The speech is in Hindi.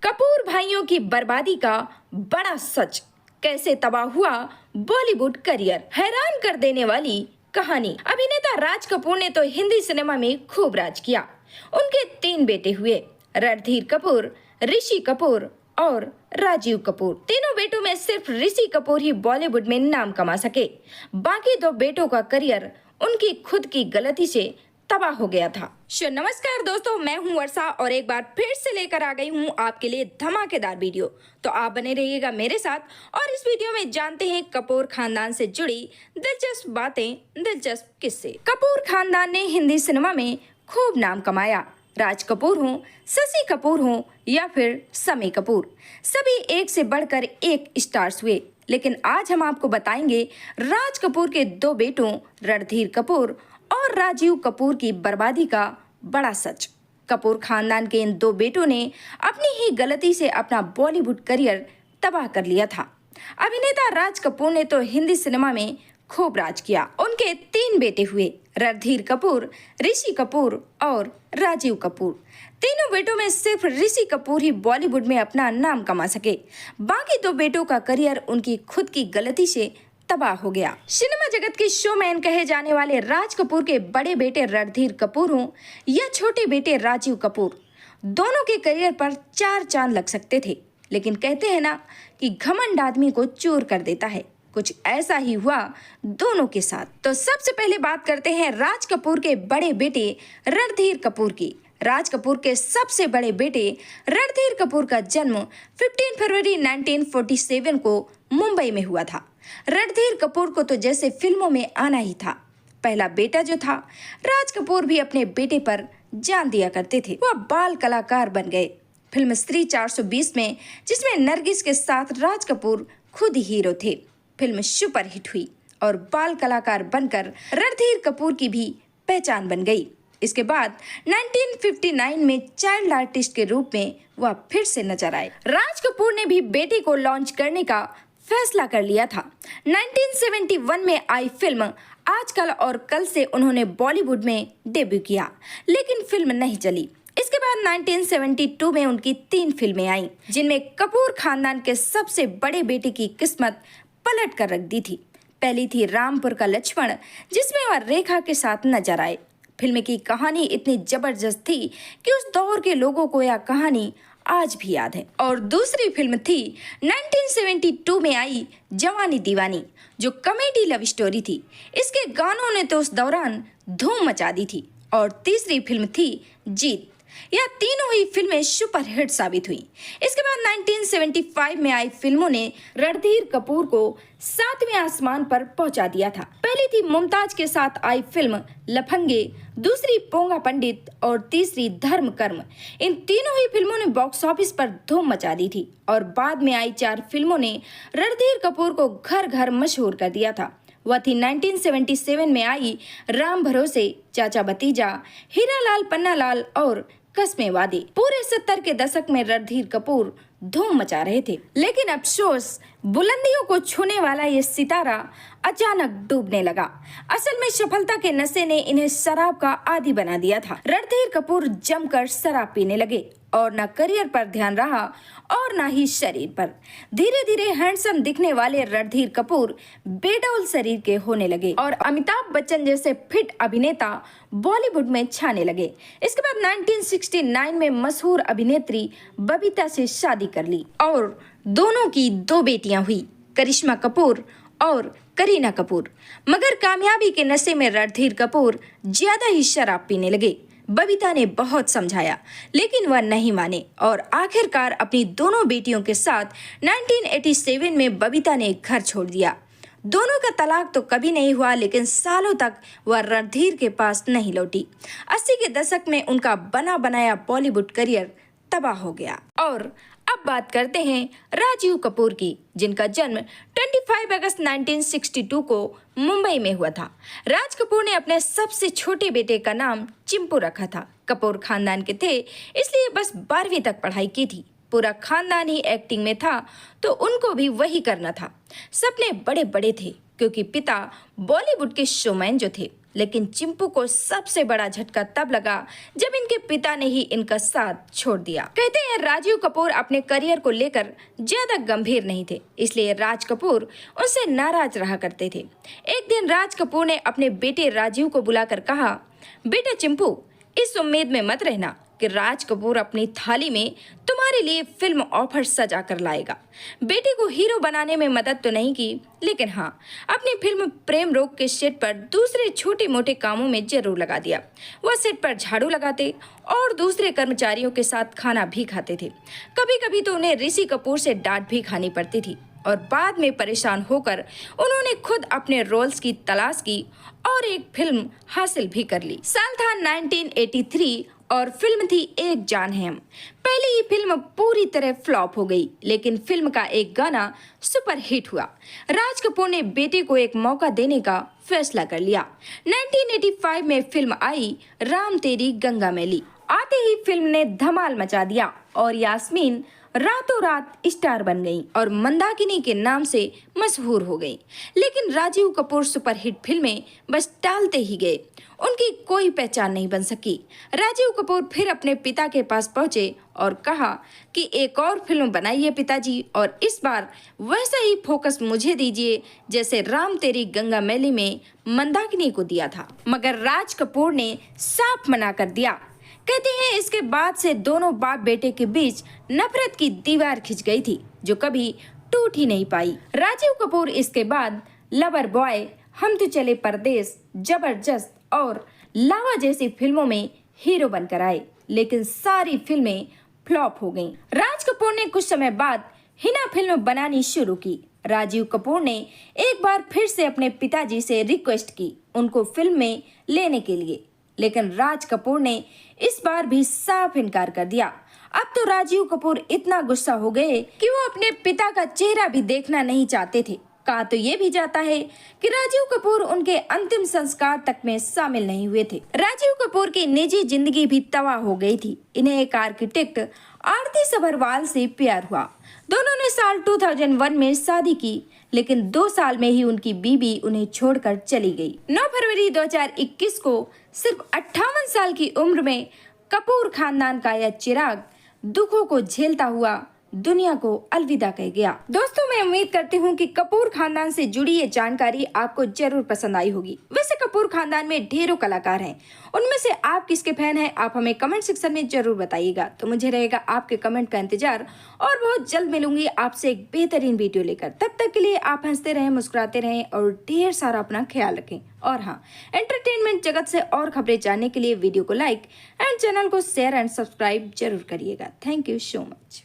कपूर भाइयों की बर्बादी का बड़ा सच, कैसे तबाह हुआ बॉलीवुड करियर। हैरान कर देने वाली कहानी। अभिनेता राज कपूर ने तो हिंदी सिनेमा में खूब राज किया। उनके 3 बेटे हुए, रणधीर कपूर, ऋषि कपूर और राजीव कपूर। तीनों बेटों में सिर्फ ऋषि कपूर ही बॉलीवुड में नाम कमा सके। बाकी 2 बेटों का करियर उनकी खुद की गलती से तबाह हो गया था। नमस्कार दोस्तों, मैं हूं वर्षा और एक बार फिर से लेकर आ गई हूं आपके लिए धमाकेदार वीडियो। तो आप बने रहिएगा मेरे साथ और इस वीडियो में जानते हैं कपूर खानदान से जुड़ी दिलचस्प बातें, दिलचस्प किस्से। कपूर खानदान ने हिंदी सिनेमा में खूब नाम कमाया। राज कपूर हों, शशि कपूर हों या फिर शम्मी कपूर, सभी एक से बढ़कर एक स्टार्स हुए। लेकिन आज हम आपको बताएंगे राज कपूर के 2 बेटों रणधीर कपूर और राजीव कपूर की बर्बादी का बड़ा सच। कपूर खानदान के इन 2 बेटों ने अपनी ही गलती से अपना बॉलीवुड करियर तबाह कर लिया था। अभिनेता राज कपूर ने तो हिंदी सिनेमा में खूब राज किया। उनके 3 बेटे हुए, रणधीर कपूर, ऋषि कपूर और राजीव कपूर। तीनों बेटों में सिर्फ ऋषि कपूर ही बॉलीवुड में अपना नाम कमा सके। बाकी 2 बेटों का करियर उनकी खुद की गलती से तबाह हो गया। सिनेमा जगत के शोमैन कहे जाने वाले राज कपूर के बड़े बेटे रणधीर कपूर हों या छोटे बेटे राजीव कपूर, दोनों के करियर पर 4 चांद लग सकते थे। लेकिन कहते हैं ना कि घमंड आदमी को चूर कर देता है। कुछ ऐसा ही हुआ दोनों के साथ। तो सबसे पहले बात करते हैं राज कपूर के बड़े बेटे रणधीर कपूर की। राज कपूर के सबसे बड़े बेटे रणधीर कपूर का जन्म 15 फरवरी 1947 को मुंबई में हुआ था। रणधीर कपूर को तो जैसे फिल्मों में आना ही था। पहला बेटा जो था, राज कपूर भी अपने बेटे पर जान दिया करते थे। वह बाल कलाकार बन गए। फिल्म स्त्री 420 में, जिसमें नरगिस के साथ राज कपूर खुद ही हीरो थे, फिल्म सुपरहिट हुई और बाल कलाकार बनकर रणधीर कपूर की भी पहचान बन गई। इसके बाद 1959 में चाइल्ड आर्टिस्ट के रूप में वह फिर से नजर आए। राज कपूर ने भी बेटे को लॉन्च करने का फैसला कर लिया था। 1971 में आई फिल्म आजकल और कल से उन्होंने बॉलीवुड में डेब्यू किया, लेकिन फिल्म नहीं चली। इसके बाद 1972 में उनकी 3 फिल्में आईं, जिनमें कपूर खानदान के सबसे बड़े बेटे की किस्मत पलट कर रख दी थी। पहली थी रामपुर का लक्ष्मण, जिसमें वह रेखा के साथ नजर आए। फिल्म की कहानी इतनी जबरदस्त थी कि उस दौर के लोगों को यह कहानी आज भी याद है। और दूसरी फिल्म थी 1972 में आई जवानी दीवानी, जो कॉमेडी लव स्टोरी थी। इसके गानों ने तो उस दौरान धूम मचा दी थी। और तीसरी फिल्म थी जीत। यह तीनों ही फिल्में सुपरहिट साबित हुई। इसके बाद 1975 में आई फिल्मों ने रणधीर कपूर को 7वें आसमान पर पहुंचा दिया था। पहली थी मुमताज के साथ आई फिल्म लफंगे, दूसरी पोंगा पंडित और तीसरी धर्म कर्म। इन तीनों ही फिल्मों ने बॉक्स ऑफिस पर धूम मचा दी थी। और बाद में आई 4 फिल्मों ने रणधीर कपूर को घर घर मशहूर कर दिया था। वह थी 1977 में आई राम भरोसे, चाचा भतीजा, हीरा लाल पन्ना लाल और कस्मे वादे। पूरे 70 के दशक में रणधीर कपूर धूम मचा रहे थे। लेकिन अफसोस, बुलंदियों को छूने वाला ये सितारा अचानक डूबने लगा। असल में सफलता के नशे ने इन्हें शराब का आदी बना दिया था। रणधीर कपूर जमकर शराब पीने लगे और न करियर पर ध्यान रहा और न ही शरीर पर। धीरे धीरे हैंडसम दिखने वाले रणधीर कपूर बेडौल शरीर के होने लगे और अमिताभ बच्चन जैसे फिट अभिनेता बॉलीवुड में छाने लगे। इसके बाद 1969 में मशहूर अभिनेत्री बबीता से शादी कर ली और दोनों की 2 बेटियां हुई, करिश्मा कपूर और करीना कपूर। मगर कामयाबी के नशे में रणधीर कपूर ज्यादा ही शराब पीने लगे। बबीता ने बहुत समझाया, लेकिन वह नहीं माने और आखिरकार अपनी दोनों बेटियों के साथ 1987 में बबीता ने घर छोड़ दिया। दोनों का तलाक तो कभी नहीं हुआ, लेकिन सालों तक वह रणधीर के पास नहीं लौटी। 80 के दशक में उनका बना बनाया बॉलीवुड करियर तबाह हो गया। और अब बात करते हैं राजीव कपूर की, जिनका जन्म 25 अगस्त 1962 को मुंबई में हुआ था। राज कपूर ने अपने सबसे छोटे बेटे का नाम चिंपू रखा था। कपूर खानदान के थे, इसलिए बस 12वीं तक पढ़ाई की थी। पूरा खानदान ही एक्टिंग में था, तो उनको भी वही करना था। सपने बड़े बड़े थे, क्योंकि पिता बॉलीवुड के शोमैन जो थे। लेकिन चिंपू को सबसे बड़ा झटका तब लगा जब इनके पिता ने ही इनका साथ छोड़ दिया। कहते हैं राजीव कपूर अपने करियर को लेकर ज्यादा गंभीर नहीं थे, इसलिए राज कपूर उनसे नाराज रहा करते थे। एक दिन राज कपूर ने अपने बेटे राजीव को बुलाकर कहा, बेटा चिंपू, इस उम्मीद में मत रहना कि राज कपूर अपनी थाली में तुम्हारे लिए फिल्म ऑफर सजा कर लाएगा। बेटे को हीरो बनाने में मदद तो नहीं की, लेकिन हाँ, अपनी फिल्म प्रेम रोग के सेट पर दूसरे छोटे मोटे कामों में जरूर लगा दिया। वह सेट पर झाड़ू लगाते और दूसरे कर्मचारियों के साथ खाना भी खाते थे। कभी कभी तो उन्हें ऋषि कपूर से डांट भी खानी पड़ती थी और बाद में परेशान होकर उन्होंने खुद अपने रोल्स की तलाश की और एक फिल्म हासिल भी कर ली। साल था 1983 और फिल्म थी एक जान है हम। पहले ये फिल्म पूरी तरह फ्लॉप हो गई, लेकिन फिल्म का एक गाना सुपर हिट हुआ। राज कपूर ने बेटे को एक मौका देने का फैसला कर लिया। 1985 में फिल्म आई राम तेरी गंगा मैली। आते ही फिल्म ने धमाल मचा दिया और यास्मीन रातों रात स्टार बन गई और मंदाकिनी के नाम से मशहूर हो गई। लेकिन राजीव कपूर सुपरहिट फिल्में बस टालते ही गए, उनकी कोई पहचान नहीं बन सकी। राजीव कपूर फिर अपने पिता के पास पहुंचे और कहा कि एक और फिल्म बनाइए पिताजी, और इस बार वैसा ही फोकस मुझे दीजिए जैसे राम तेरी गंगा मैली में मंदाकिनी को दिया था। मगर राज कपूर ने साफ मना कर दिया। कहते हैं इसके बाद से दोनों बाप बेटे के बीच नफरत की दीवार खिंच गई थी, जो कभी टूट ही नहीं पाई। राजीव कपूर इसके बाद लवर बॉय, हम तो चले परदेस, जबरदस्त और लावा जैसी फिल्मों में हीरो बनकर आए, लेकिन सारी फिल्में फ्लॉप हो गईं। राज कपूर ने कुछ समय बाद हिना फिल्म बनानी शुरू की। राजीव कपूर ने एक बार फिर से अपने पिताजी से रिक्वेस्ट की उनको फिल्म में लेने के लिए, लेकिन राज कपूर ने इस बार भी साफ इनकार कर दिया। अब तो राजीव कपूर इतना गुस्सा हो गए कि वो अपने पिता का चेहरा भी देखना नहीं चाहते थे। कहा तो ये भी जाता है कि राजीव कपूर उनके अंतिम संस्कार तक में शामिल नहीं हुए थे। राजीव कपूर की निजी जिंदगी भी तबाह हो गई थी। इन्हें एक आर्किटेक्ट आरती सभरवाल से प्यार हुआ। दोनों ने साल 2001 में शादी की, लेकिन 2 साल में ही उनकी बीवी उन्हें छोड़कर चली गई। 9 फरवरी 2021 को सिर्फ 58 साल की उम्र में कपूर खानदान का यह चिराग दुखों को झेलता हुआ दुनिया को अलविदा कह गया। दोस्तों, मैं उम्मीद करती हूँ कि कपूर खानदान से जुड़ी ये जानकारी आपको जरूर पसंद आई होगी। वैसे कपूर खानदान में ढेरों कलाकार हैं, उनमें से आप किसके फैन हैं आप हमें कमेंट सेक्शन में जरूर बताइएगा। तो मुझे रहेगा आपके कमेंट का इंतजार और बहुत जल्द मिलूंगी आपसे एक बेहतरीन वीडियो लेकर। तब तक के लिए आप हंसते रहें, मुस्कुराते रहें और ढेर सारा अपना ख्याल रखें। और हाँ, एंटरटेनमेंट जगत से और खबरें जानने के लिए वीडियो को लाइक एंड चैनल को शेयर एंड सब्सक्राइब जरूर करिएगा। Thank you so much.